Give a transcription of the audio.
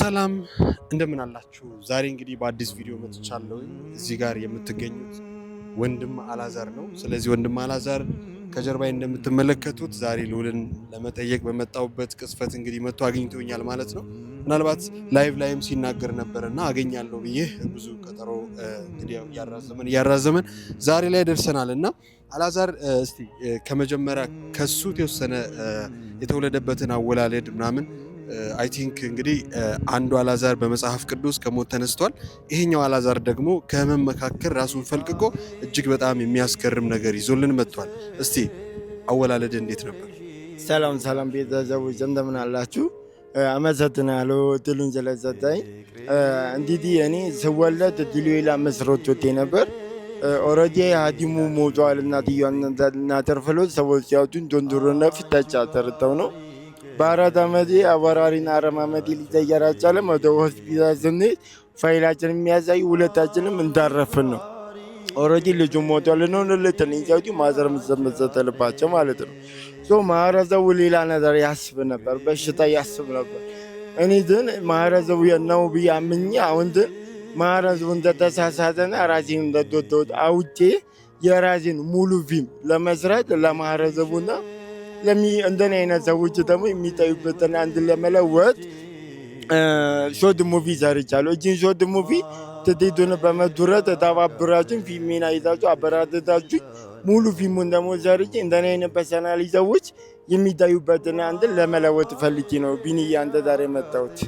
ሰላም እንደምን አላችሁ? ዛሬ እንግዲህ በአዲስ ቪዲዮ መጥቻለሁ። እዚህ ጋር የምትገኙት ወንድም አላዛር ነው። ስለዚህ ወንድም አላዛር ከጀርባዬ እንደምትመለከቱት ዛሬ ልዑልን ለመጠየቅ በመጣሁበት ቅጽበት እንግዲህ መጥቶ አግኝቶኛል ማለት ነው። ምናልባት ላይቭ ላይም ሲናገር ነበርና አገኛለሁ ብዬ ብዙ ቀጠሮ እንግዲህ እያራዘመን ዛሬ ላይ ደርሰናል እና አላዛር እስቲ ከመጀመሪያ ከሱ የተወሰነ የተወለደበትን አወላለድ ምናምን አይ ቲንክ እንግዲህ አንዱ አላዛር በመጽሐፍ ቅዱስ ከሞት ተነስቷል። ይሄኛው አላዛር ደግሞ ከህመም መካከል ራሱን ፈልቅቆ እጅግ በጣም የሚያስገርም ነገር ይዞልን መጥቷል። እስቲ አወላለድ እንዴት ነበር? ሰላም ቤተሰቦች እንደምን አላችሁ? አመሰግናለሁ እድሉን ስለሰጠኝ። እንግዲህ እኔ ስወለድ ዲሉላ መስሮቶቴ ነበር። ኦልሬዲ ሐኪሙ ሞቷል። እናትየዋና ተርፍሎት ሰዎች ሲያወጡኝ ዶንዶሮና ፍተቻ ተርተው ነው። በ4 ዓመቴ አወራሪና አረማመዴ ሊቀየር አልቻለም። ወደ ሆስፒታል ስንሄድ ፋይላችን የሚያሳይ ሁለታችንም እንዳረፍን ነው። ኦልሬዲ ልጁ ሞቷል ነው ልትልኝ ሲያወጡ ማዘር መሰተልባቸው ማለት ነው። ማህበረሰቡ ሌላ ነገር ያስብ ነበር፣ በሽታ ያስብ ነበር። እኔ ግን ማህበረሰቡ ነው ብዬ አምኜ አሁን ግን ማህበረሰቡ እንደተሳሳተና ራሴን እንደተወደውት አውቄ የራሴን ሙሉ ፊልም ለመስራት ለማህበረሰቡና እንደኔ አይነት ሰዎች ደግሞ የሚታዩበትን አንድ ለመለወጥ ሾርት ሙቪ ሰርቻለሁ። እጅን ሾርት ሙቪ ትቴቱን በመዱረት ተባብራችን ፊልሜን አይታችሁ አበራተታችሁ ሙሉ ፊልሙን ደግሞ ሰርቼ እንደኔ አይነት ፐርሰናሊ ሰዎች የሚታዩበትን አንድ ለመለወጥ ፈልጌ ነው ቢኒዬ አንተ ዛሬ መጣሁት።